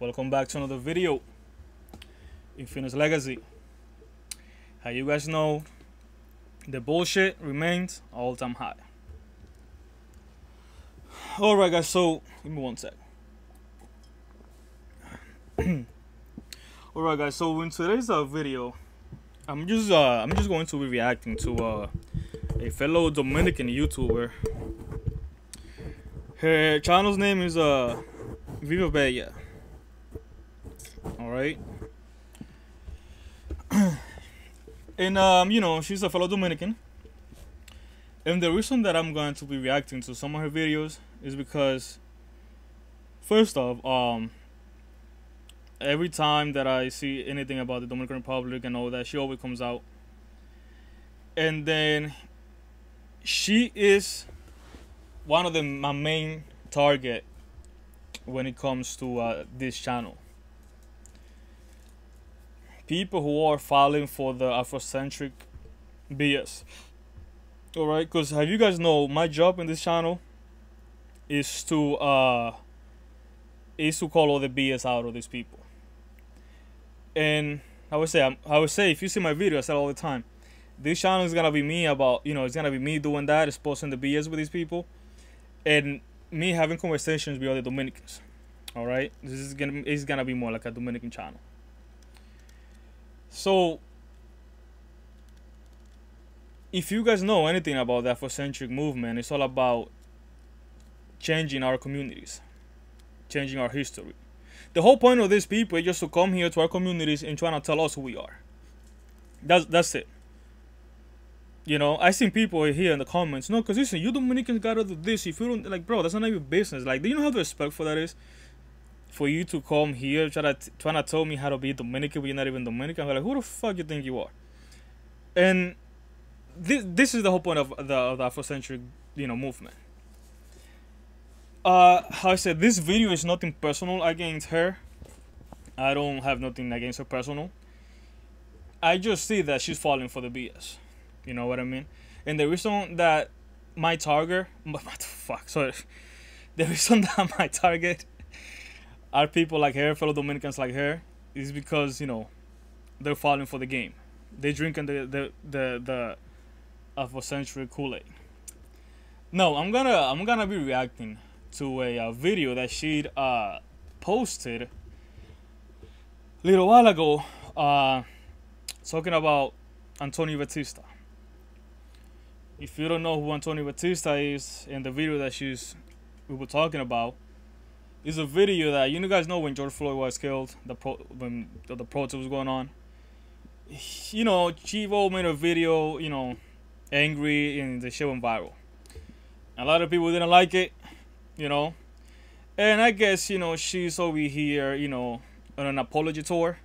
Welcome back to another video. Infinite's Legacy. How you guys know, the bullshit remains all-time high. Alright guys, so give me one sec. Alright guys, so in today's video, I'm just going to be reacting to a fellow Dominican YouTuber. Her channel's name is VIVABELLA. Alright. And you know, she's a fellow Dominican. And the reason that I'm going to be reacting to some of her videos is because, first off, every time that I see anything about the Dominican Republic and all that, she always comes out. And then she is one of my main target when it comes to this channel. People who are falling for the Afrocentric BS. Alright, because have you guys know, my job in this channel is to call all the BS out of these people. And I would say if you see my video, I say all the time, this channel is gonna be me about, you know, it's gonna be me doing that, exposing the BS with these people, and me having conversations with other Dominicans. Alright, it's gonna be more like a Dominican channel. So, if you guys know anything about the Afrocentric movement, it's all about changing our communities, changing our history. The whole point of these people is just to come here to our communities and try to tell us who we are. That's it. You know, I seen people here in the comments, no, because listen, you Dominicans gotta do this. If you don't, like, bro, that's not your business. Like, do you know how the respect for that is? For you to come here trying to tell me how to be Dominican when you're not even Dominican. I'm like, who the fuck you think you are? And this is the whole point of the Afrocentric, you know, movement. How I said, this video is nothing personal against her. I don't have nothing against her personal. I just see that she's falling for the BS. You know what I mean? And the reason that my target, what the fuck, sorry, the reason that my target are people like her, fellow Dominicans like her, is because, you know, they're falling for the game. They're drinking the Afrocentric Kool-Aid. No, I'm gonna be reacting to a video that she posted a little while ago, talking about Antonio Batista. If you don't know who Antonio Batista is, in the video that we were talking about, is a video that, you guys know, when George Floyd was killed, when the protest was going on. You know, Chivo made a video, you know, angry, and the shit went viral. A lot of people didn't like it, you know. And I guess, you know, she's over here, you know, on an apology tour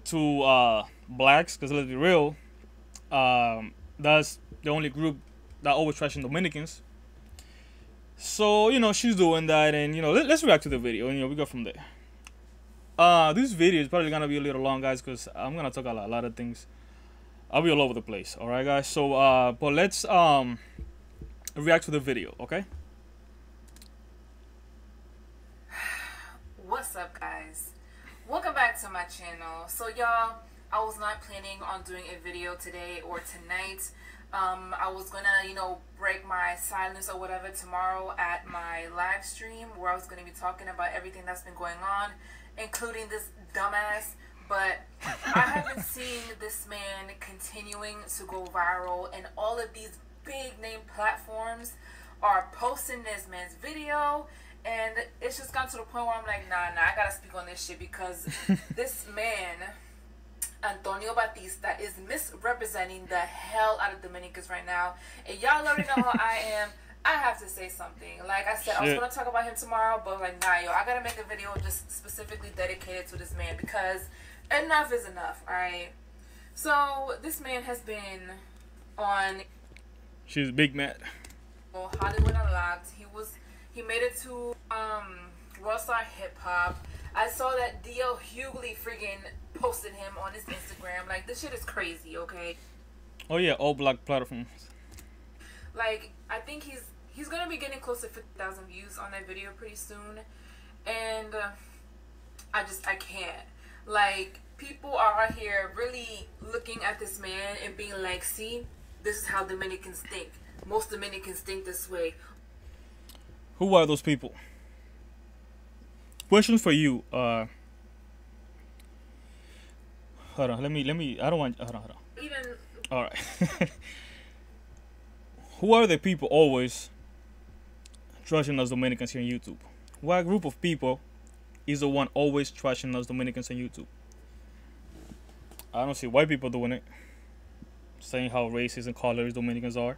to blacks, because let's be real, that's the only group that always trashing Dominicans. So, you know, she's doing that, and, you know, let's react to the video, and, you know, we go from there. This video is probably gonna be a little long, guys, because I'm gonna talk a lot of things. I'll be all over the place, alright, guys? So, but let's react to the video, okay? What's up, guys? Welcome back to my channel. So, y'all, I was not planning on doing a video today or tonight. I was gonna, you know, break my silence or whatever tomorrow at my live stream, where I was gonna be talking about everything that's been going on, including this dumbass. But I have been seeing this man continuing to go viral, and all of these big name platforms are posting this man's video, and it's just gotten to the point where I'm like, nah, I gotta speak on this shit, because this man, Antonio Batista, is misrepresenting the hell out of Dominicans right now. And y'all already know how I am. I have to say something. Like I said, I was going to talk about him tomorrow, but like, nah, yo, I got to make a video just specifically dedicated to this man, because enough is enough, alright? So, this man has been on... She's big mad. Hollywood Unlocked. He made it to Worldstar Hip Hop. I saw that D.L. Hughley friggin' posted him on his Instagram. Like, this shit is crazy, okay? Oh yeah, all black platforms. Like, I think he's gonna be getting close to 50,000 views on that video pretty soon. And I can't. Like, people are out here really looking at this man and being like, see, this is how Dominicans think. Most Dominicans think this way. Who are those people? Question for you. Hold on. Let me. I don't want. Hold on. Even. All right. Who are the people always trashing us Dominicans here on YouTube? What group of people is the one always trashing us Dominicans on YouTube? I don't see white people doing it, saying how racist and colorist Dominicans are,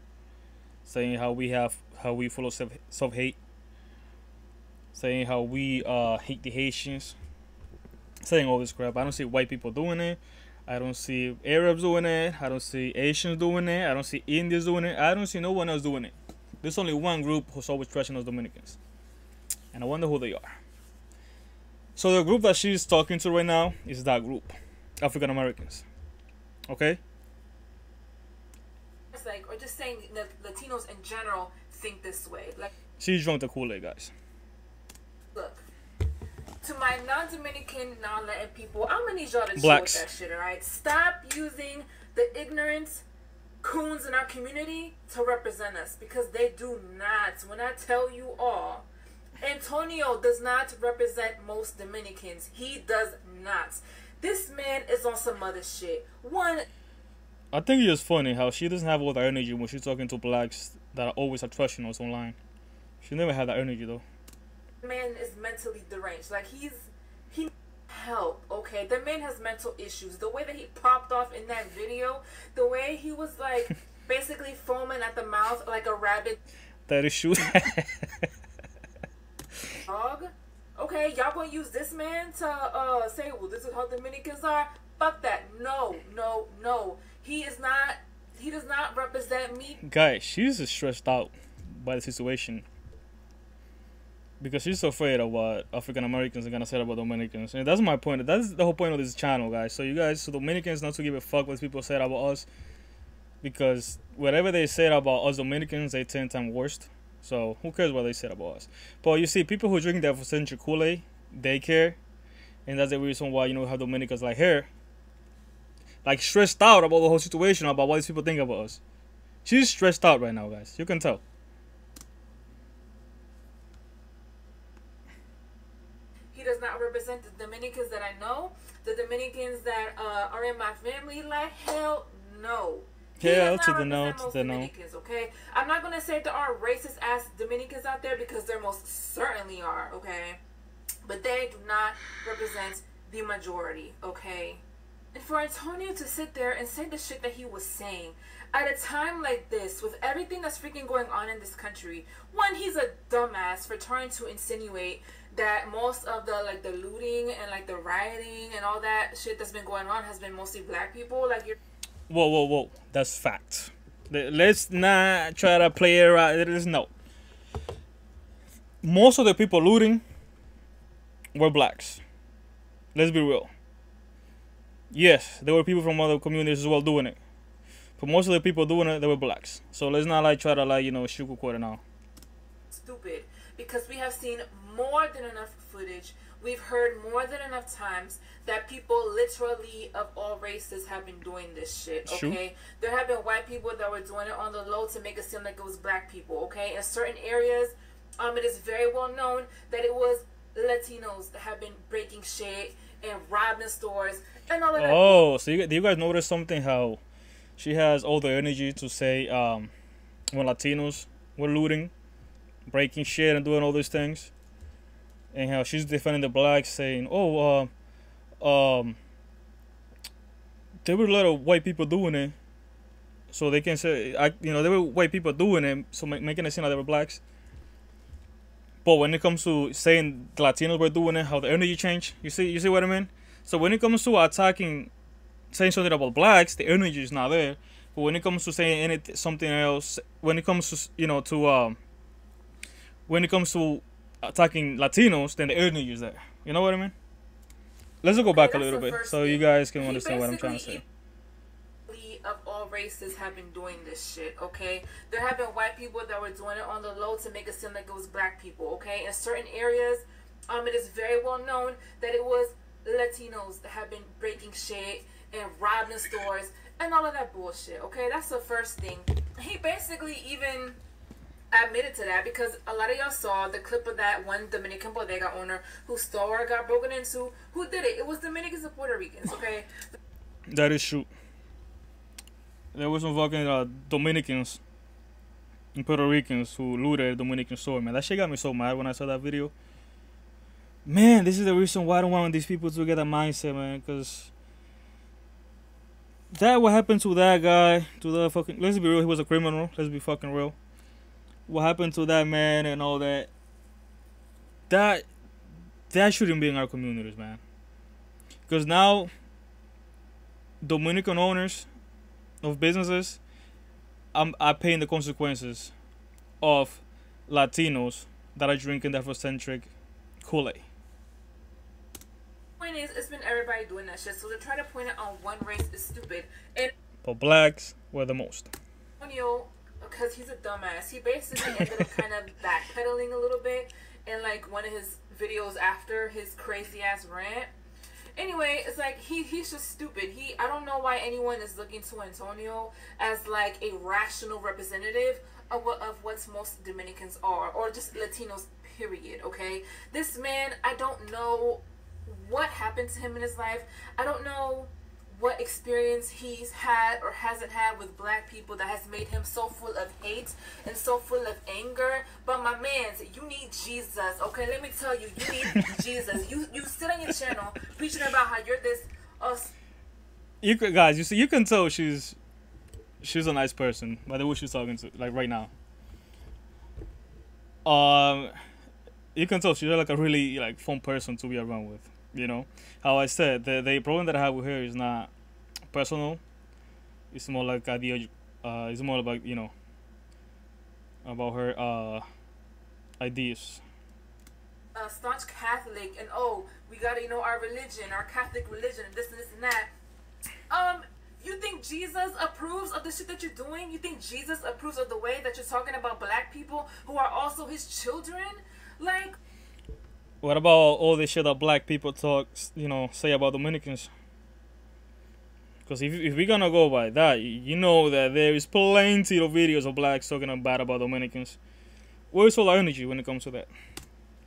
saying how we full of self hate, saying how we hate the Haitians, saying all this crap. I don't see white people doing it. I don't see Arabs doing it. I don't see Asians doing it. I don't see Indians doing it. I don't see no one else doing it. There's only one group who's always trashing us Dominicans, and I wonder who they are. So the group that she's talking to right now is that group, African Americans. Okay? It's like, or just saying that Latinos in general think this way. Like, she's drunk the Kool-Aid, guys. Look, to my non-Dominican, non-Latin people, I'm gonna need y'all to chill Blacks. with that shit, alright? Stop using the ignorant coons in our community to represent us, because they do not. When I tell you all, Antonio does not represent most Dominicans. He does not. This man is on some other shit. One, I think it's funny how she doesn't have all the energy when she's talking to blacks that are always trashing us online. She never had that energy though. man is mentally deranged. Like, he needs help, okay? The man has mental issues. The way that he popped off in that video, the way he was like basically foaming at the mouth like a rabid That is true. dog. Okay, y'all gonna use this man to say, well, this is how Dominicans are? Fuck that. No, no, no. He does not represent me. Guys, she's just stressed out by the situation because she's afraid of what African Americans are gonna say about Dominicans. And that's my point. That's the whole point of this channel, guys. So you guys, so Dominicans, not to give a fuck what people say about us, because whatever they say about us Dominicans, they 10 times worst. So who cares what they said about us? But you see, people who drink that for Kool-Aid, they care, and that's the reason why, you know, we have Dominicans like her, like stressed out about the whole situation, about what these people think about us. She's stressed out right now, guys. You can tell. He does not represent the Dominicans that I know. The Dominicans that are in my family, like, hell no. Yeah, to the no, to the no. Dominicans, okay? I'm not gonna say there are racist ass Dominicans out there, because there most certainly are, okay? But they do not represent the majority, okay? And for Antonio to sit there and say the shit that he was saying at a time like this, with everything that's freaking going on in this country, one, he's a dumbass for trying to insinuate that most of the, like, the looting and, like, the rioting and all that shit that's been going on has been mostly black people. Like, you're... Whoa. That's fact. Let's not try to play it right. No. Most of the people looting were blacks. Let's be real. Yes, there were people from other communities as well doing it. But most of the people doing it, they were blacks. So let's not, like, try to, like, you know, sugarcoat it now. Stupid. Because we have seen more than enough footage. We've heard more than enough times that people literally of all races have been doing this shit, okay? True. There have been white people that were doing it on the low to make it seem like it was black people, okay? In certain areas, it is very well known that it was Latinos that have been breaking shit and robbing stores and all of that. Oh, so do you guys notice something, how she has all the energy to say when Latinos were looting, breaking shit and doing all these things? And how she's defending the blacks, saying, "Oh, there were a lot of white people doing it, so they can say, there were white people doing it, so making it seem like they were blacks." But when it comes to saying the Latinos were doing it, how the energy changed, you see what I mean? So when it comes to saying something about blacks, the energy is not there. But when it comes to saying something else, when it comes to attacking Latinos, then the energy is there. You know what I mean? Let's go back a little bit so you guys can understand what I'm trying to say. Of all races have been doing this shit, okay? There have been white people that were doing it on the low to make it seem like it was black people, okay? In certain areas, it is very well known that it was Latinos that have been breaking shit and robbing stores and all of that bullshit. Okay, that's the first thing. He basically even admitted to that because a lot of y'all saw the clip of that one Dominican bodega owner whose store got broken into. Who did it? It was Dominicans and Puerto Ricans. Okay, That is true. There was some fucking Dominicans and Puerto Ricans who looted a Dominican store, man. That shit got me so mad when I saw that video. Man, this is the reason why I don't want these people to get that mindset, man. Because that what happened to that guy, to the fucking... Let's be real, he was a criminal. Let's be fucking real. What happened to that man and all that. That shouldn't be in our communities, man. Because now, Dominican owners of businesses are paying the consequences of Latinos that are drinking the Afrocentric Kool-Aid. Point is, it's been everybody doing that shit. So to try to point it on one race is stupid. And But blacks were the most. Antonio, because he's a dumbass, he basically ended up kind of backpedaling a little bit in like one of his videos after his crazy ass rant. Anyway, it's like he's just stupid. I don't know why anyone is looking to Antonio as like a rational representative of what most Dominicans are, or just Latinos, period. Okay, this man, I don't know what happened to him in his life. I don't know what experience he's had or hasn't had with black people that has made him so full of hate and so full of anger. But my man, you need Jesus. Okay, let me tell you, you need Jesus. You sit on your channel preaching about how you're this You could, guys, you see, you can tell she's a nice person by the way she's talking to, like right now. You can tell she's like a really like fun person to be around with. You know, how I said, the problem that I have with her is not personal. It's more like it's more about, you know, about her ideas. Staunch Catholic, and oh, we gotta, you know, our religion, our Catholic religion, and this and this and that. You think Jesus approves of the shit that you're doing? You think Jesus approves of the way that you're talking about black people who are also his children? Like, what about all the shit that black people say about Dominicans? Because if we're gonna go by that, you know that there is plenty of videos of blacks talking bad about Dominicans. Where's all our energy when it comes to that?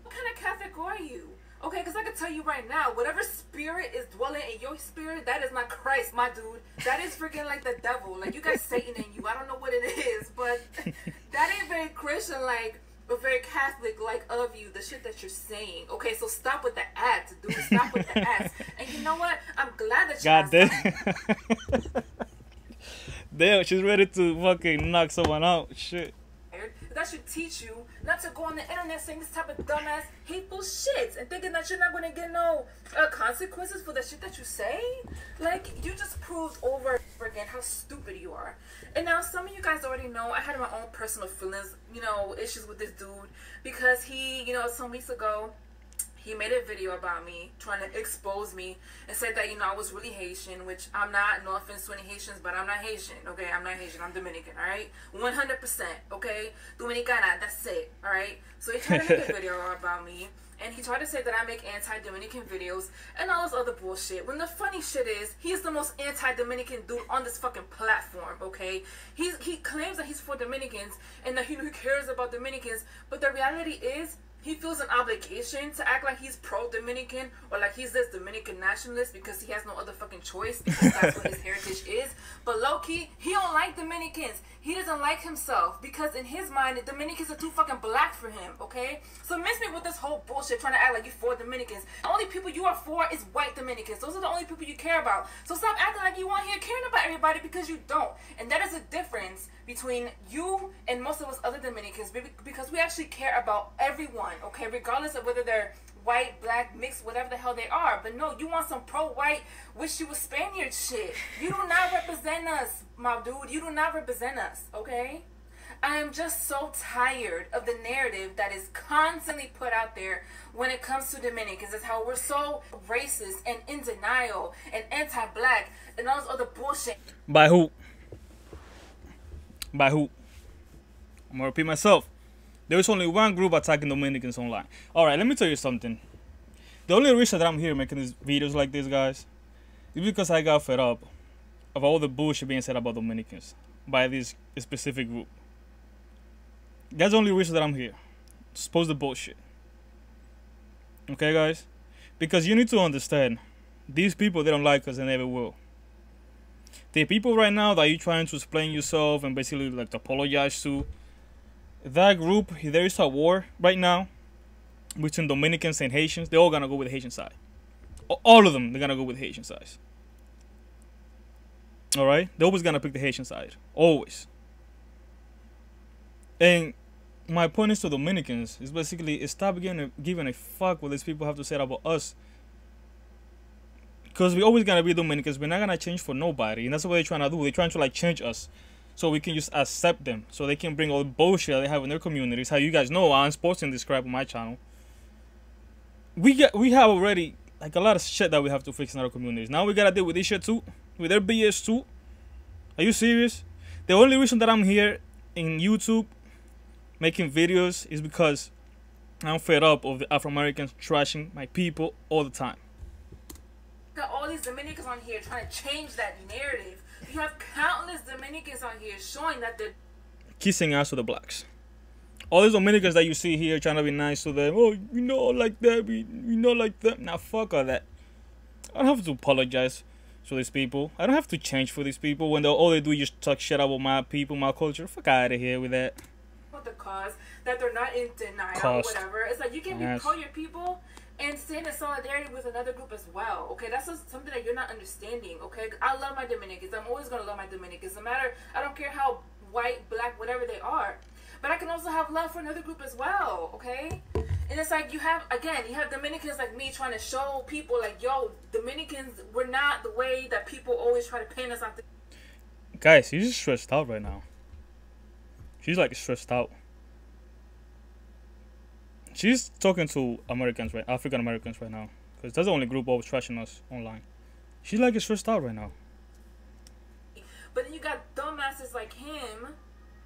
What kind of Catholic are you? Okay, because I can tell you right now, whatever spirit is dwelling in your spirit, that is not Christ, my dude. That is freaking like the devil. Like, you got Satan in you. I don't know what it is, but that ain't very Christian, like, but very Catholic, like, of you, the shit that you're saying. Okay, so stop with the act, dude. Stop with the act. And you know what? I'm glad that you God damn. Damn, she's ready to fucking knock someone out. Shit. That should teach you not to go on the internet saying this type of dumbass, hateful shit and thinking that you're not going to get no consequences for the shit that you say. Like, you just proved over and over again how stupid you are. And now some of you guys already know I had my own personal feelings, you know, issues with this dude because he, you know, some weeks ago, he made a video about me, trying to expose me, and said that, you know, I was really Haitian, which I'm not, no offense to any Haitians, but I'm not Haitian, okay? I'm not Haitian, I'm Dominican, alright? 100%, okay? Dominicana, that's it, alright? So he tried to make a video about me, and he tried to say that I make anti-Dominican videos, and all this other bullshit. When the funny shit is, he's the most anti-Dominican dude on this fucking platform, okay? He claims that he's for Dominicans, and that he cares about Dominicans, but the reality is, he feels an obligation to act like he's pro-Dominican or like he's this Dominican nationalist because he has no other fucking choice because that's what his heritage is. But low-key, he don't like Dominicans. He doesn't like himself because in his mind, the Dominicans are too fucking black for him, okay? So miss me with this whole bullshit trying to act like you're for Dominicans. The only people you are for is white Dominicans. Those are the only people you care about. So stop acting like you want here caring about everybody because you don't. And that is a difference between you and most of us other Dominicans because we actually care about everyone, okay? Regardless of whether they're white, black, mixed, whatever the hell they are. But no, you want some pro-white, wish you was Spaniard shit. You do not represent us, my dude. You do not represent us, okay? I am just so tired of the narrative that is constantly put out there when it comes to Dominicans. It's how we're so racist and in denial and anti-black and all this other bullshit. By who? By who? I'm gonna repeat myself. There is only one group attacking Dominicans online. Alright, let me tell you something. The only reason that I'm here making these videos like this, guys, is because I got fed up of all the bullshit being said about Dominicans by this specific group. That's the only reason that I'm here. Expose the bullshit. Okay, guys? Because you need to understand, these people, they don't like us and never will. The people right now that you're trying to explain yourself and basically like to apologize to, that group, if there is a war right now between Dominicans and Haitians, they're all gonna go with the Haitian side. All of them, they're gonna go with the Haitian side. Alright? They're always gonna pick the Haitian side. Always. And my point is to Dominicans is basically stop giving a fuck what these people have to say about us. Because we're always gonna be Dominicans. We're not gonna change for nobody. And that's what they're trying to do. They're trying to like change us so we can just accept them. So they can bring all the bullshit that they have in their communities. How you guys know I'm posting this crap on my channel. We have already like a lot of shit that we have to fix in our communities. Now we gotta deal with this shit too. With their BS too. Are you serious? The only reason that I'm here in YouTube making videos is because I'm fed up of the Afro-Americans trashing my people all the time. Got all these Dominicans on here trying to change that narrative. You have countless Dominicans on here showing that they're kissing ass to the blacks. All these Dominicans that you see here trying to be nice to them. Oh, we know like that. We know like that. Now fuck all that. I don't have to apologize to these people. I don't have to change for these people when all they do is just talk shit about my people, my culture. Fuck out of here with that. the cause, that they're not in denial or whatever. It's like you can be pro your people and stand in solidarity with another group as well. Okay, that's just something that you're not understanding. Okay, I love my Dominicans. I'm always gonna love my Dominicans. No matter, I don't care how white, black, whatever they are. But I can also have love for another group as well. Okay, and it's like you have Dominicans like me trying to show people like, yo, Dominicans, we're not the way that people always try to paint us out. Guys, she's just stressed out right now. She's like stressed out. She's talking to Americans, right? African Americans right now, because that's the only group always trashing us online. She's like stressed out right now. But then you got dumbasses like him,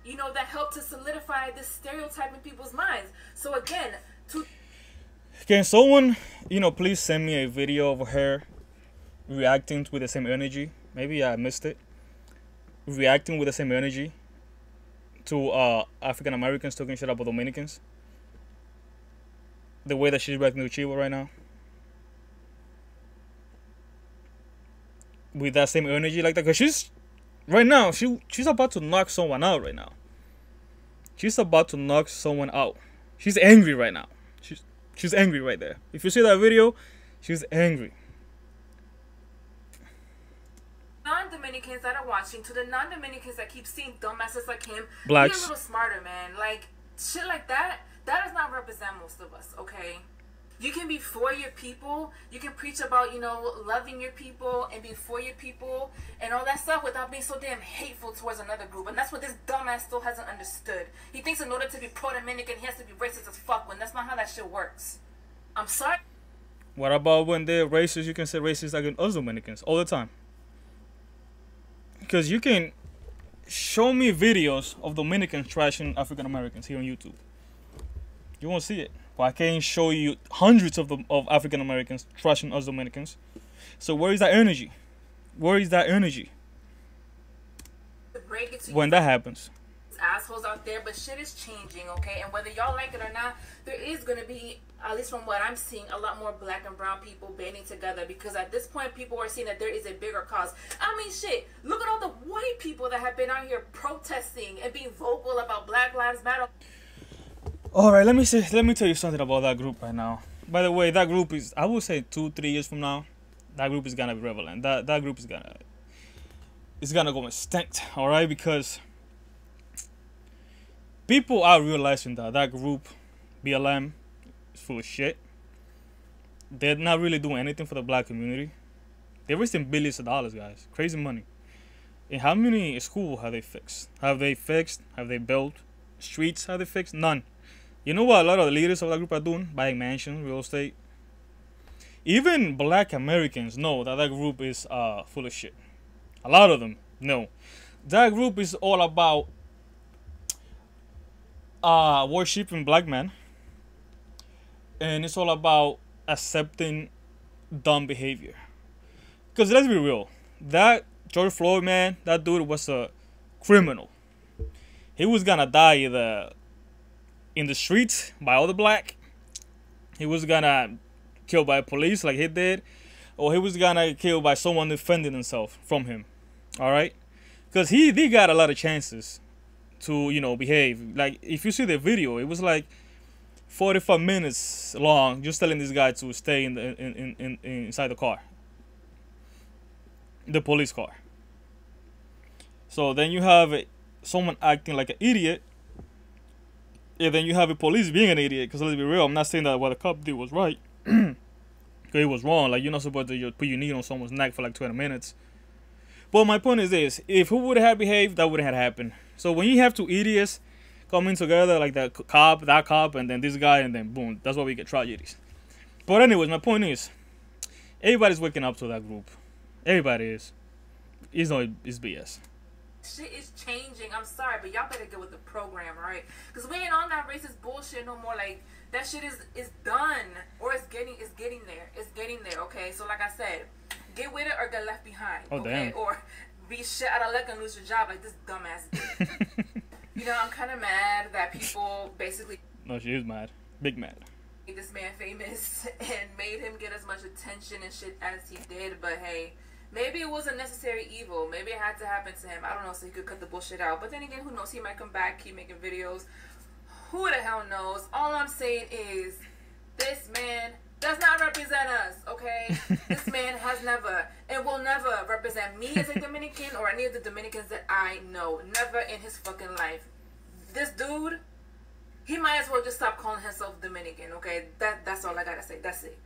you know, that help to solidify this stereotype in people's minds. So again, can someone, you know, please send me a video of her reacting with the same energy? Maybe I missed it. Reacting with the same energy to African Americans talking shit about Dominicans. The way that she's reacting to Chivo right now. With that same energy like that. Because she's, right now, she's about to knock someone out right now. She's about to knock someone out. She's angry right now. She's angry right there. If you see that video, she's angry. Non-Dominicans that are watching, to the non-Dominicans that keep seeing dumbasses like him, blacks, be a little smarter, man. Like, shit like that, that does not represent most of us, okay? You can be for your people, you can preach about, you know, loving your people and be for your people and all that stuff without being so damn hateful towards another group. And that's what this dumbass still hasn't understood. He thinks in order to be pro-Dominican, he has to be racist as fuck, when that's not how that shit works. I'm sorry. What about when they're racist? You can say racist against us Dominicans all the time. Because you can show me videos of Dominicans trashing African Americans here on YouTube. You won't see it. Well, I can show you hundreds of African Americans trashing us Dominicans. So where is that energy? Where is that energy when that happens? Assholes out there, but shit is changing, okay? And whether y'all like it or not, there is going to be, at least from what I'm seeing, a lot more black and brown people banding together, because at this point people are seeing that there is a bigger cause. I mean, shit, look at all the white people that have been out here protesting and being vocal about Black Lives Matter. All right, let me tell you something about that group right now. By the way, that group is, I would say 2-3 years from now, that group is gonna be relevant. That group is gonna go extinct. All right, because people are realizing that group, BLM, is full of shit. They're not really doing anything for the black community. They're wasting billions of dollars, guys. Crazy money. And how many schools have they fixed? Have they built streets? Have they fixed? None. You know what a lot of the leaders of that group are doing? Buying mansions, real estate. Even black Americans know that group is full of shit. A lot of them know. That group is all about worshiping black men. And it's all about accepting dumb behavior. Because let's be real, that George Floyd man, that dude was a criminal. He was gonna die either in the streets by all the black, he was gonna killed by police like he did, or he was gonna killed by someone defending himself from him. All right, because he got a lot of chances to, you know, behave. Like if you see the video, it was like 45 minutes long, just telling this guy to stay inside the car, the police car. So then you have someone acting like an idiot, and then you have a police being an idiot. Because let's be real, I'm not saying that what the cop did was right. It was wrong. Like, you're not supposed to put your knee on someone's neck for like 20 minutes. But my point is this: if who would have behaved, that wouldn't have happened. So when you have two idiots coming together, like that cop, and then this guy, and then boom, that's why we get tragedies. But anyways, my point is, everybody's waking up to that group. Everybody is. It's BS. Shit is changing. I'm sorry, but y'all better get with the program, right? Because we ain't on that racist bullshit no more. Like, that shit is done, or it's getting there. It's getting there. Okay, so like I said, get with it or get left behind. Oh, okay, damn. or be shit out of luck and lose your job like this dumbass did. You know, I'm kind of mad that people basically. No, she is mad. Big mad. Made this man famous and made him get as much attention and shit as he did, but hey. Maybe it was a necessary evil. Maybe it had to happen to him. I don't know, so he could cut the bullshit out. But then again, who knows? He might come back, keep making videos. Who the hell knows? All I'm saying is, this man does not represent us, okay? This man has never and will never represent me as a Dominican or any of the Dominicans that I know. Never in his fucking life. This dude, he might as well just stop calling himself Dominican, okay? That's all I gotta say. That's it.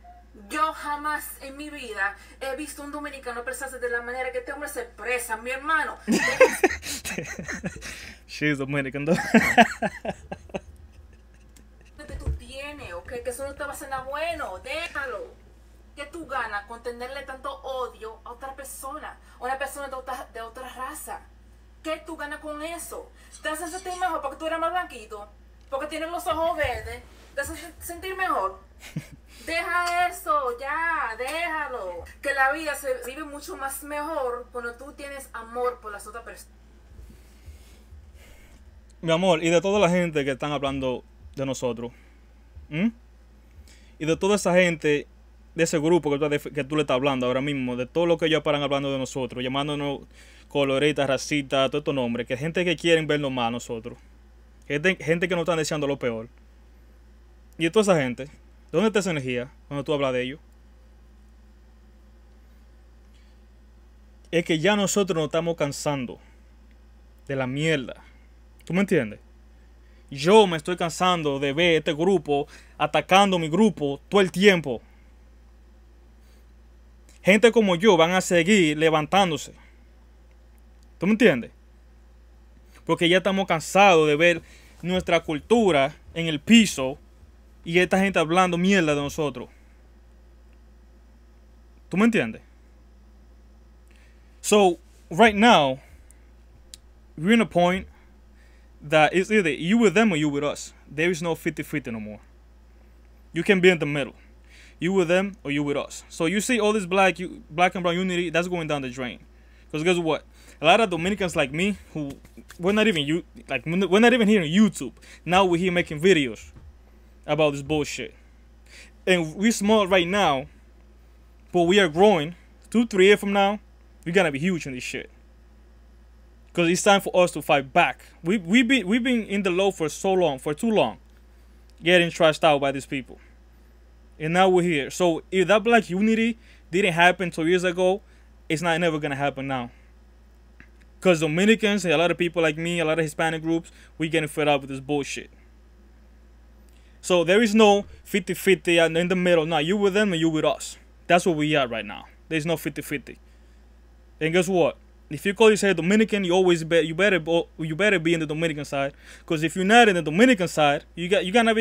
Yo jamás en mi vida he visto un dominicano expresarse de la manera que este hombre se expresa, mi hermano. She's Dominican though. Que tú tienes, okay, que eso no te va a hacer nada bueno, déjalo. ¿Qué tú ganas con tenerle tanto odio a otra persona, a una persona de otra raza? ¿Qué tú ganas con eso? ¿Te hace sentir mejor porque tú eres más blanquito? ¿Porque tienes los ojos verdes? ¿Te hace sentir mejor? Deja eso, ya, déjalo. Que la vida se vive mucho más mejor cuando tú tienes amor por las otras personas. Mi amor, y de toda la gente que están hablando de nosotros, y de toda esa gente, de ese grupo que tú le estás hablando ahora mismo, de todo lo que ellos paran hablando de nosotros, llamándonos coloristas, racistas, todos estos nombres, que gente que quieren vernos mal a nosotros, gente que nos están deseando lo peor. Y de toda esa gente, ¿dónde está esa energía cuando tú hablas de ellos? Es que ya nosotros nos estamos cansando de la mierda. ¿Tú me entiendes? Yo me estoy cansando de ver este grupo atacando mi grupo todo el tiempo. Gente como yo van a seguir levantándose. ¿Tú me entiendes? Porque ya estamos cansados de ver nuestra cultura en el piso y esta gente hablando mierda de nosotros. ¿Tú me entiendes? So, right now, we're in a point that it's either you with them or you with us. There is no 50-50 no more. You can be in the middle. You with them or you with us. So you see all this black and brown unity, that's going down the drain. Because guess what? A lot of Dominicans like me, who we're not even here on YouTube. Now we're here making videos about this bullshit. And we're small right now, but we are growing. 2-3 years from now, we're gonna be huge in this shit. Because it's time for us to fight back. We've been in the low for too long, getting trashed out by these people. And now we're here. So if that black unity didn't happen 2 years ago, it's not never gonna happen now. Because Dominicans, a lot of people like me, a lot of Hispanic groups, we getting fed up with this bullshit. So there is no 50-50 in the middle. No, you with them or you with us. That's where we are right now. There's no 50-50. And guess what? If you call yourself Dominican, you better be in the Dominican side. Because if you're not in the Dominican side, you're gonna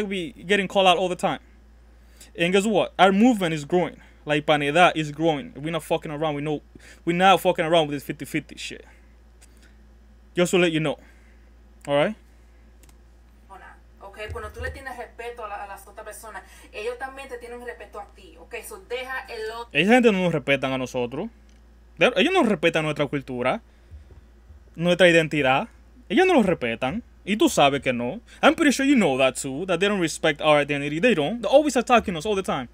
be getting called out all the time. And guess what? Our movement is growing. La Hispanidad is growing. We're not fucking around. We're not fucking around with this 50-50 shit. Just to let you know. Alright? Ok, okay? Cuando tú le tienes respeto a las otras personas, ellos también te tienen respeto a ti, okay? So deja el otro. Esa gente no nos respetan a nosotros. Ellos no respetan nuestra cultura, nuestra identidad. Ellos no los respetan. Y tú sabes que no. I'm pretty sure you know that too, that they don't respect our identity. They don't. They're always attacking us all the time.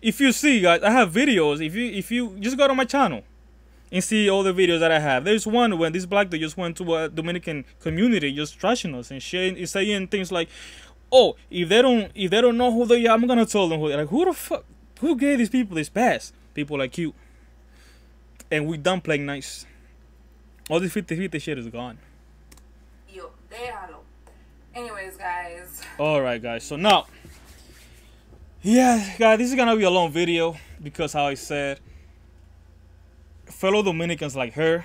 If you see, guys, I have videos. If you just go to my channel and see all the videos that I have. There's one when this black dude just went to a Dominican community just trashing us and saying things like, "Oh, if they don't know who they are, I'm gonna tell them who." Like, who the fuck? Who gave these people this pass? People like you. And we done playing nice. All this 50-50 shit is gone. Yo, déjalo. Anyways, guys. Alright, guys. So now, yeah, guys, this is gonna be a long video because how I said, fellow Dominicans like her,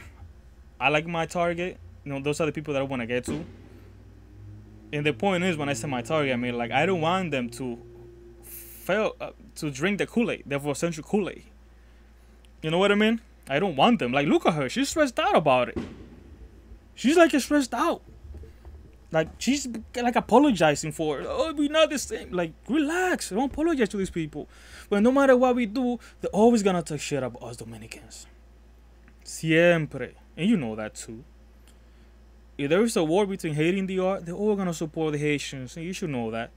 I like my target. You know, those are the people that I want to get to. And the point is, when I say my target, I mean, like, I don't want them to to drink the Kool-Aid, the 4th century Kool-Aid. You know what I mean? I don't want them. Like, look at her. She's stressed out about it. She's like stressed out. Like, she's like apologizing for it. Oh, we're not the same. Like, relax. Don't apologize to these people. But no matter what we do, they're always gonna talk shit about us Dominicans. Siempre. And you know that too. If there is a war between Haiti and DR, they're all gonna support the Haitians. And you should know that.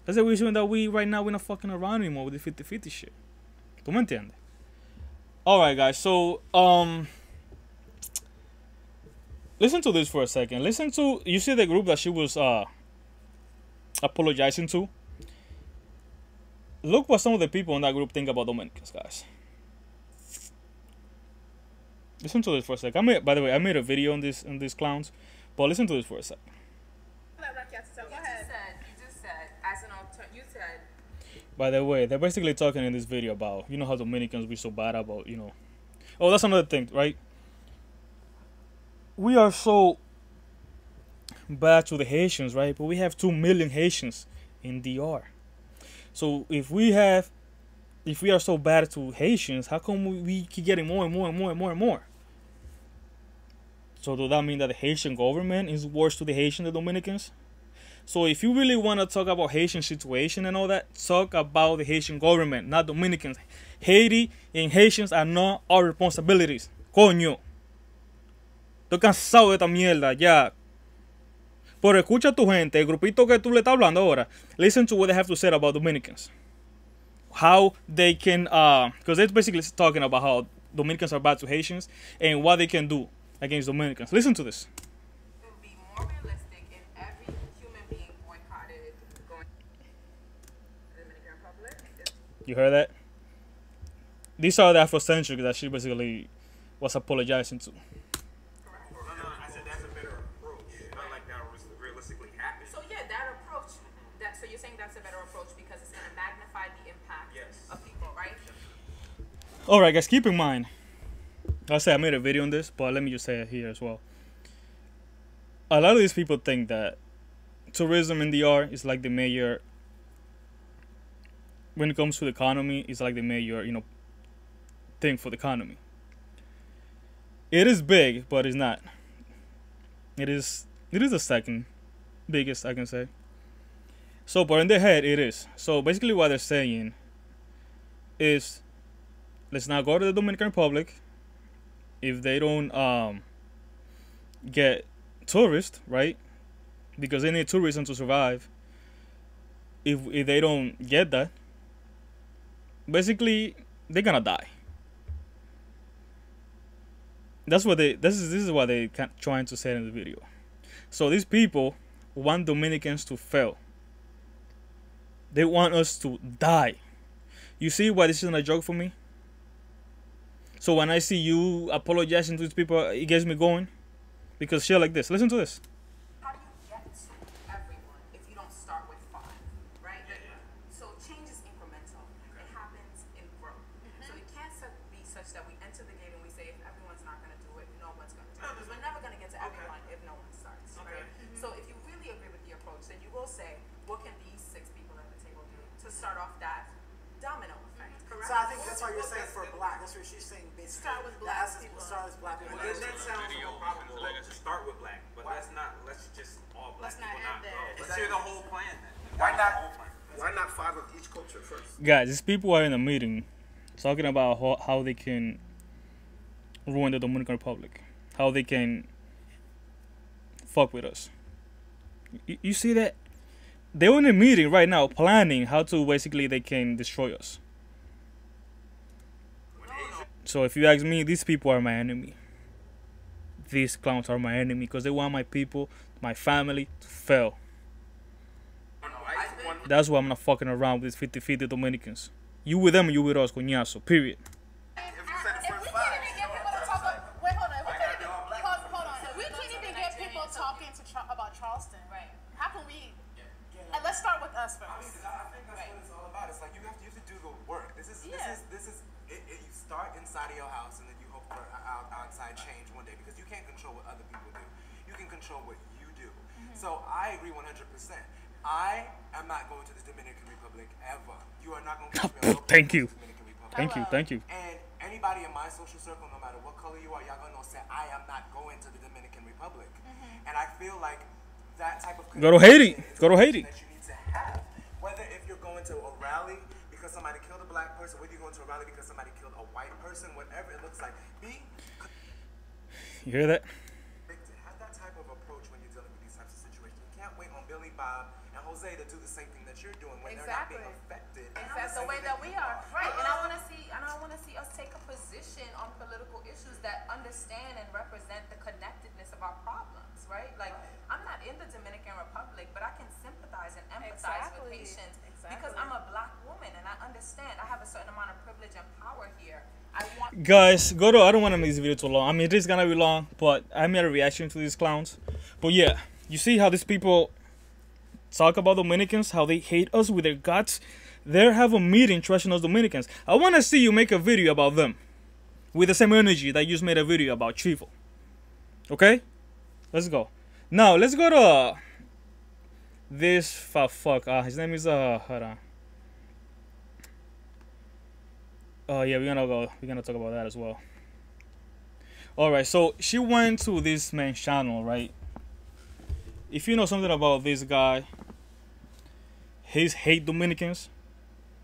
That's the reason that right now we're not fucking around anymore with the 50-50 shit. ¿Tú me entiendes? Alright, guys. So, listen to this for a second. Listen to, you see the group that she was apologizing to? Look what some of the people in that group think about Dominicans, guys. Listen to this for a second. By the way, I made a video on these clowns, but listen to this for a second. By the way, they're basically talking in this video about, you know, how Dominicans be so bad about, you know. Oh, that's another thing, right? We are so bad to the Haitians, right? But we have 2 million Haitians in DR. So if we are so bad to Haitians, how come we keep getting more and more and more and more and more? So does that mean that the Haitian government is worse to the Haitian than Dominicans? So if you really want to talk about Haitian situation and all that, talk about the Haitian government, not Dominicans. Haiti and Haitians are not our responsibilities. Coño. Estoy cansado de esta mierda, ya. Pero escucha a tu gente, el grupito que tú le estás hablando ahora. Listen to what they have to say about Dominicans. How they can, because they're basically talking about how Dominicans are bad to Haitians and what they can do against Dominicans. Listen to this. It would be more realistic if every human being boycotted going to the Dominican Republic. You heard that? These are the Afrocentrics that she basically was apologizing to. So you're saying that's a better approach because it's going to magnify the impact of people, right? Alright, guys, keep in mind. I'll say I made a video on this, but let me just say it here as well. A lot of these people think that tourism in DR is like the major, when it comes to the economy, it's like the major, you know, thing for the economy. It is big, but it's not. It is the second biggest, I can say. So, but in their head, it is. So, basically what they're saying is, let's not go to the Dominican Republic if they don't get tourists, right? Because they need tourism to survive. If they don't get that, basically, they're gonna die. This is what they trying to say in the video. So, these people want Dominicans to fail. They want us to die. You see why this isn't a joke for me? So when I see you apologizing to these people, it gets me going. Because shit like this. Listen to this. How do you get everyone if you don't start with 5, right? So change is incremental. It happens in growth. So it can't be such that we enter the gate and we say if everyone's not going to do it, no one's going to do it. Because we're never going to get to everyone if no one starts, right? So if you really agree with the approach, then you will say, what can these 6 people at the table do to start off that domino effect? Correct. So I think that's that's why you're saying for black. That's what she's saying. Basically, start with black people. Start with black people. Well, that sounds probable to start with black, but let's just all black Let's not people have not that. go. Let's hear the whole plan then. Why not 5 of each culture first? Guys, these people are in a meeting talking about how they can ruin the Dominican Republic, how they can fuck with us. You see that? They're in a meeting right now planning how to basically they can destroy us. So if you ask me, these people are my enemy. These clowns are my enemy because they want my people, my family to fail. That's why I'm not fucking around with 50-50 Dominicans. You with them, you with us, coñazo. Period. Talking about Charleston, right? How can we? And let's start with us first. I think that's what it's all about. It's like you have to do the work. This is you start inside of your house and then you hope for outside change one day because you can't control what other people do. You can control what you do. So I agree 100%. I am not going to the Dominican Republic ever. You are not going to catch me on Thank you. the Dominican Republic. Thank you. And anybody in my social circle, no matter what color you are, y'all gonna know say I am not going to the Dominican Republic. And I feel like that type of Go to Haiti. Go to Haiti. that you need to have. Whether if you're going to a rally because somebody killed a black person, whether you're going to a rally because somebody killed a white person, whatever it looks like, You hear that? have that type of approach when you're dealing with these types of situations. You can't wait on Billy, Bob, and Jose to do the same thing that you're doing when they're not being affected. Exactly the way that we are. Right, and I want to see us take a position on political issues that understand and represent the connectedness of our problems, right? Like, I'm not in the Dominican Republic, but I can sympathize and empathize with Haitians because I'm a black woman and I understand. I have a certain amount of privilege and power here. Guys, I don't want to make this video too long. I mean, it is gonna be long, but I made a reaction to these clowns. But yeah, you see how these people talk about Dominicans, how they hate us with their guts. They have a meeting trashing us Dominicans. I want to see you make a video about them with the same energy that you just made a video about Chivo. Okay? Let's go. Now, let's go to this his name is hold on. Oh yeah, we're gonna talk about that as well. Alright, so she went to this man's channel, right? If you know something about this guy, he's hate Dominicans.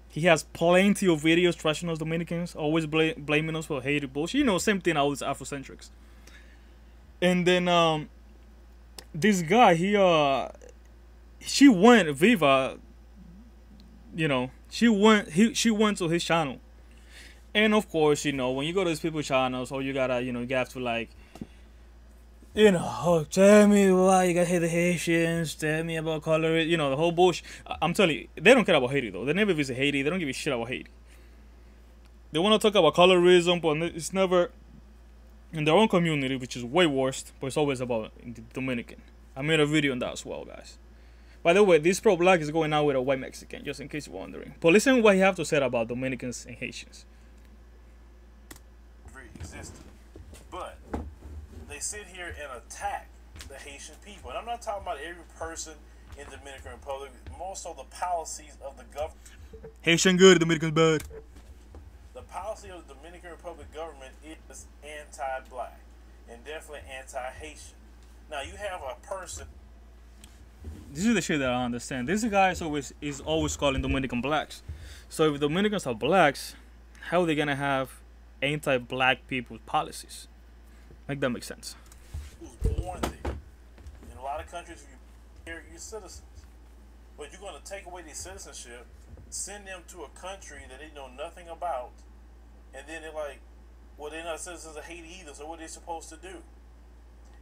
He has plenty of videos trashing us Dominicans, always blaming us for hated bullshit. You know, same thing all these Afrocentrics. And then this guy, she went Viva, you know, she went to his channel. And of course, you know, when you go to these people's channels, all you gotta, you know, you have to like, you know, oh, tell me why you gotta hate the Haitians, tell me about color, you know, the whole bullshit. I'm telling you, they don't care about Haiti though. They never visit Haiti. They don't give a shit about Haiti. They want to talk about colorism, but it's never in their own community, which is way worse, but it's always about the Dominican. I made a video on that as well, guys. By the way, this pro-black is going out with a white Mexican, just in case you're wondering. But listen to what he have to say about Dominicans and Haitians. Existed. But they sit here and attack the Haitian people. And I'm not talking about every person in the Dominican Republic, more so the policies of the government. Haitian good, Dominicans bad. The policy of the Dominican Republic government is anti-black and definitely anti-Haitian. Now you have a person. This is the shit that I understand. This guy is always calling Dominican blacks. So if Dominicans are blacks, how are they gonna have anti-black people policies? Make that make sense. Who's born there? In a lot of countries, you're citizens, but you're going to take away their citizenship, send them to a country that they know nothing about, and then they're like, well, they're not citizens of Haiti either, so what are they supposed to do?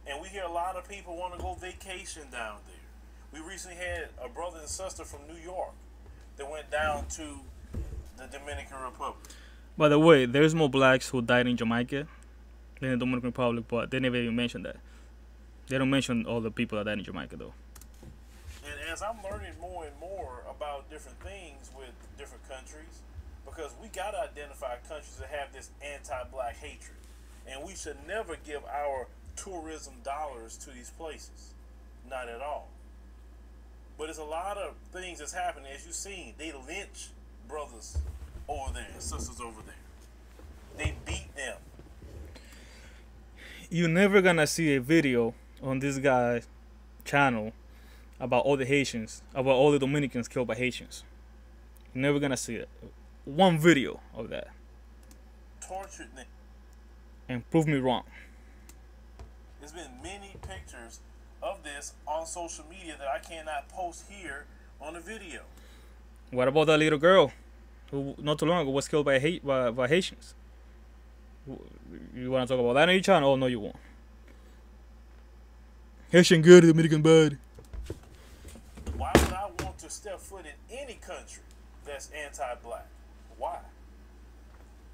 And we hear a lot of people want to go vacation down there. We recently had a brother and sister from New York that went down to the Dominican Republic. By the way, there's more blacks who died in Jamaica than in the Dominican Republic, but they never even mention that. They don't mention all the people that died in Jamaica, though. And as I'm learning more and more about different things with different countries, because we got to identify countries that have this anti-black hatred. And we should never give our tourism dollars to these places. Not at all. But there's a lot of things that's happening. As you've seen, they lynch brothers over there and sisters over there. They beat them. You're never gonna see a video on this guy's channel about all the Haitians, about all the Dominicans killed by Haitians. You're never gonna see it. One video of that. Tortured them. And prove me wrong. There's been many pictures of this on social media that I cannot post here on the video. What about that little girl who not too long ago was killed by Haitians? You want to talk about that on your channel? Oh, no, you won't. Haitian good, Dominican bad. Why would I want to step foot in any country that's anti-black? Why?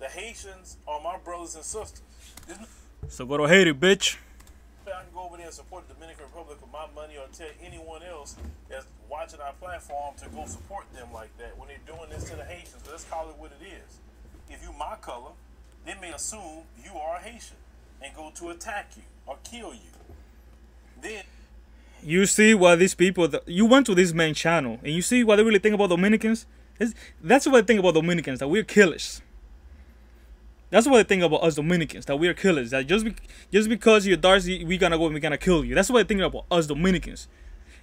The Haitians are my brothers and sisters. So go to Haiti, bitch. I can go over there and support the Dominican Republic with my money, or tell anyone else that's watching our platform to go support them like that when they're doing this to the Haitians. Let's call it what it is. If you my color, they may assume you are a Haitian and go to attack you or kill you. Then you see what these people, you went to this man's channel and you see what they really think about Dominicans. That's what they think about Dominicans, that we're killers. That's what they think about us Dominicans, that we're killers. That just because you're Darcy, we're gonna go and we're gonna kill you. That's what they think about us Dominicans.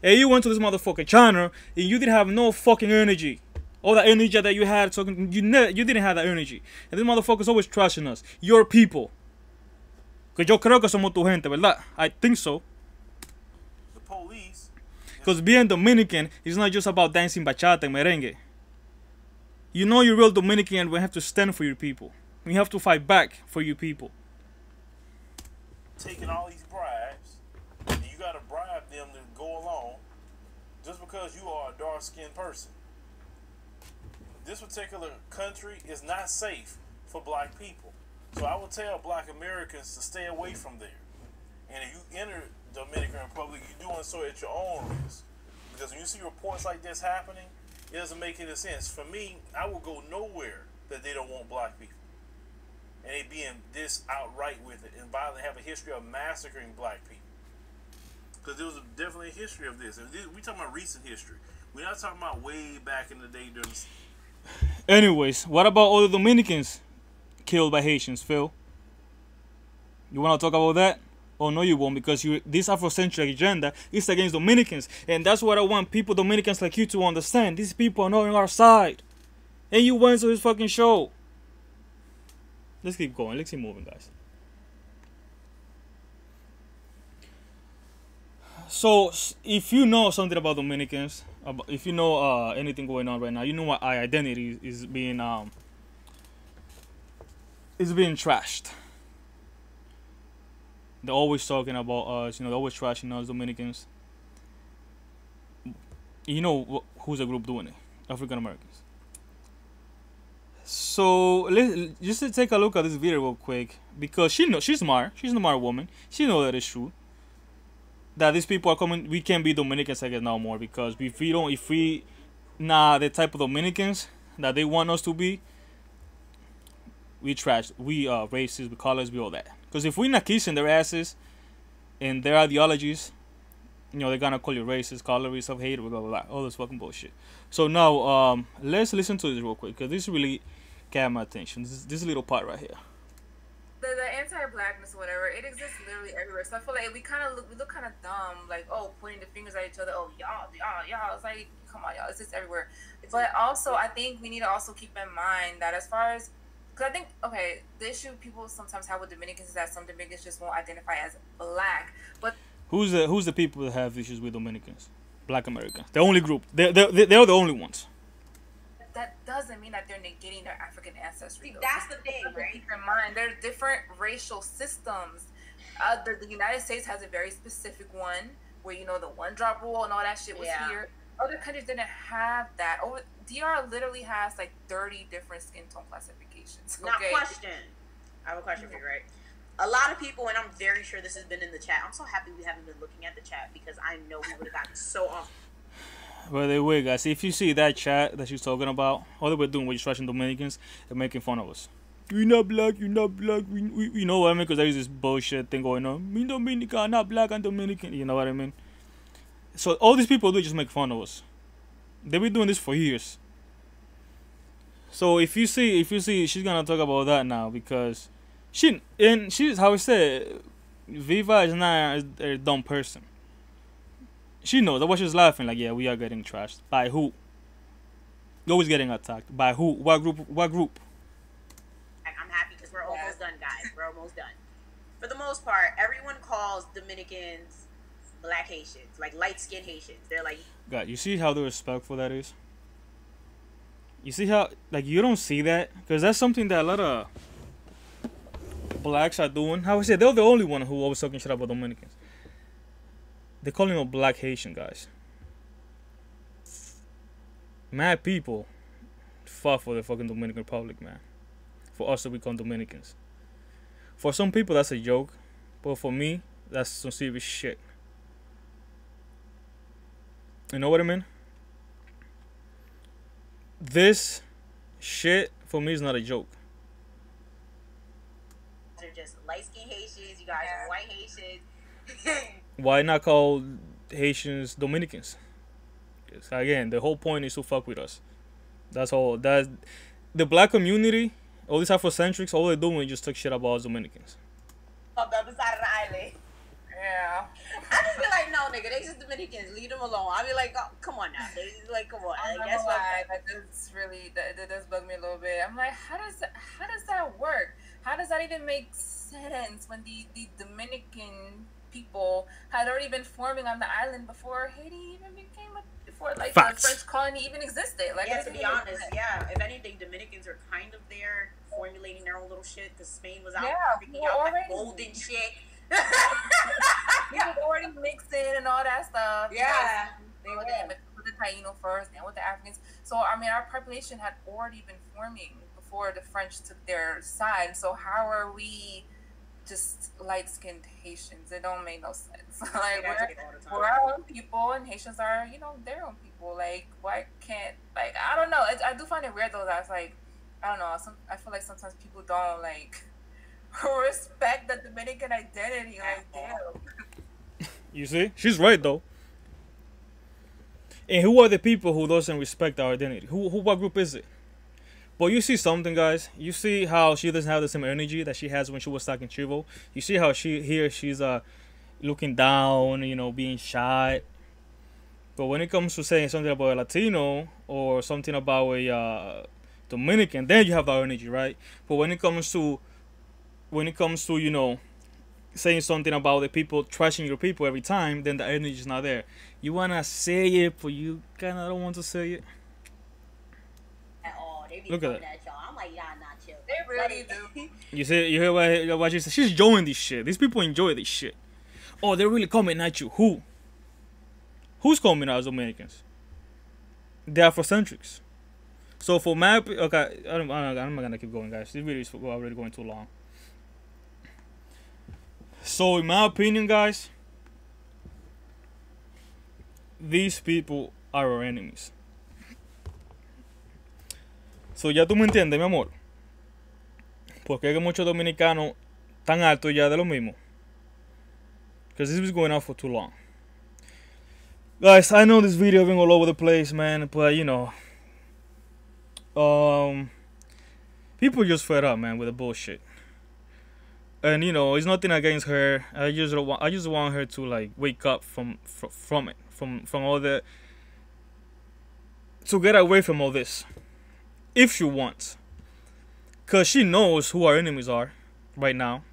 And you went to this motherfucking channel and you didn't have no fucking energy. All that energy that you had, so you didn't have that energy. And these motherfuckers always trashing us. Your people. Que yo creo que somos tu gente, ¿verdad? I think so. the police. Because being Dominican is not just about dancing bachata and merengue. You know you're real Dominican and we have to stand for your people. We have to fight back for you people. Taking all these bribes, and you gotta bribe them to go along just because you are a dark-skinned person. This particular country is not safe for black people. So I would tell black Americans to stay away from there. And if you enter the Dominican Republic, you're doing so at your own risk. Because when you see reports like this happening, it doesn't make any sense. For me, I will go nowhere that they don't want black people. And they being this outright with it and violently have a history of massacring black people. Because there was definitely a history of this. We're talking about recent history. We're not talking about way back in the day during the... Anyways, what about all the Dominicans killed by Haitians, Phil? You want to talk about that? Oh, no, you won't, because this Afrocentric agenda is against Dominicans. And that's what I want people, Dominicans like you, to understand. These people are not on our side. And you went to this fucking show. Let's keep going. Let's keep moving, guys. So, if you know something about Dominicans, if you know anything going on right now, you know what our identity is being trashed. They're always talking about us. You know, they're always trashing us, Dominicans. You know who's the group doing it? African Americans. So just to take a look at this video real quick, because she's smart. She's a smart woman. She knows that it's true. That these people are coming. We can't be Dominicans, I guess, no more, because if we not the type of Dominicans that they want us to be, we trash. We racist. We colors. We all that. Because if we're not kissing their asses and their ideologies, you know, they're gonna call you racist, colorist, of hate, blah blah blah, all this fucking bullshit. So now, let's listen to this real quick, because this really got my attention. This little part right here. The anti-blackness or whatever, it exists literally everywhere. So I feel like we look kind of dumb, like, oh, pointing the fingers at each other, oh, y'all. It's like, come on, y'all, it's just everywhere. But also, I think we need to also keep in mind that as far as, because I think, okay, the issue people sometimes have with Dominicans is that some Dominicans just won't identify as black. But who's the people that have issues with Dominicans? Black Americans. The only group. They're the only ones. That doesn't mean that they're negating their African ancestry. Though. That's the thing, right? Keep in mind, there are different racial systems. The United States has a very specific one where, you know, the one-drop rule and all that shit was here. Other countries didn't have that. DR literally has like 30 different skin tone classifications. Now, question. I have a question for you, right? A lot of people, and I'm very sure this has been in the chat. I'm so happy we haven't been looking at the chat, because I know we would have gotten so off. By the way, guys, if you see that chat that she's talking about, all that we're doing, we're just trashing Dominicans and making fun of us. You're not black, you're not black. We know what I mean, because there is this bullshit thing going on. Me Dominican, I'm not black, I'm Dominican. You know what I mean? So all these people do just make fun of us. They've been doing this for years. So if you see, she's gonna talk about that now because she's how I said, Viva is not a dumb person. She knows. That's why she's laughing. Like, yeah, we are getting trashed. By who? You're always getting attacked. By who? What group? What group? I'm happy because we're almost done, guys. We're almost done. For the most part, everyone calls Dominicans black Haitians, like light-skinned Haitians. They're like, God, you see how disrespectful that is? You see how, like, you don't see that? Because that's something that a lot of blacks are doing. How I say, they're the only one who always talking shit about Dominicans. They're calling them black Haitian guys. Mad people fought for the fucking Dominican Republic, man. For us to become Dominicans. For some people, that's a joke. But for me, that's some serious shit. You know what I mean? This shit, for me, is not a joke. they're just light-skinned Haitians. You guys are white Haitians. Why not call Haitians Dominicans? Yes, again, the whole point is to fuck with us. That's all. That's the black community. All these Afrocentrics, all they're doing is just talk shit about us Dominicans. On the other side of the island. Yeah. I just be like, no, nigga, they just Dominicans. Leave them alone. I be like, oh, come on now. They like, come on. Like, that's why that does really that does bug me a little bit. I'm like, how does that work? How does that even make sense when the Dominican people had already been forming on the island before Haiti even became before like Facts. the French colony even existed? Like, yeah, to be honest, yeah. If anything, Dominicans are kind of there formulating their own little shit because Spain was out freaking out that golden shit. People already mixing and all that stuff. Yeah. They were with the Taino first and with the Africans. So I mean, our population had already been forming before the French took their side. So how are we just light-skinned Haitians? It don't make no sense. Like we're our own people, and Haitians are, you know, their own people. Like, why can't, like, I don't know. I do find it weird though. That's like, I don't know. I feel like sometimes people don't like respect the Dominican identity. Like, damn. You see, she's right though. And who are the people who doesn't respect our identity? Who what group is it? But you see something, guys. You see how she doesn't have the same energy that she has when she was talking Chivo. You see how she's looking down, you know, being shy. But when it comes to saying something about a Latino or something about a Dominican, then you have that energy, right? But when it comes to you know, saying something about the people, trashing your people every time, then the energy is not there. You wanna say it, but you kinda don't want to say it. Look at that. I'm like, y'all not chill. They really do. You hear what she said? She's enjoying this shit. These people enjoy this shit. Oh, they're really coming at you. Who? Who's coming at us Dominicans? The Afrocentrics. So for my, okay, I'm not gonna keep going, guys. This video is already going too long. So in my opinion, guys, these people are our enemies. So ya tú me entiendes, mi amor. Porque hay muchos dominicanos tan altos ya de lo mismo. Because this is going on for too long. Guys, I know this video been all over the place, man, but you know, people just fed up, man, with the bullshit. And you know, it's nothing against her. I just want her to like wake up from all the, to get away from all this, if she wants, cause she knows who our enemies are right now.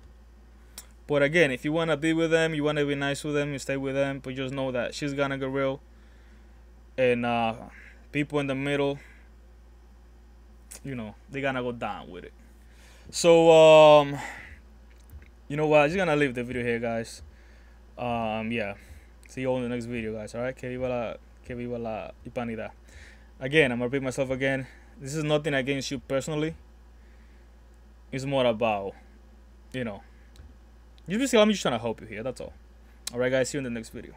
But again, if you wanna be with them, you wanna be nice with them, you stay with them. But just know that she's gonna get real, and people in the middle, you know, they gonna go down with it. So you know what? I'm just gonna leave the video here, guys. Yeah. See you all in the next video, guys. Alright? Que viva la hispanidad. Again, I'm gonna repeat myself again. This is nothing against you personally. It's more about, you know, I'm just trying to help you here. That's all. Alright, guys. See you in the next video.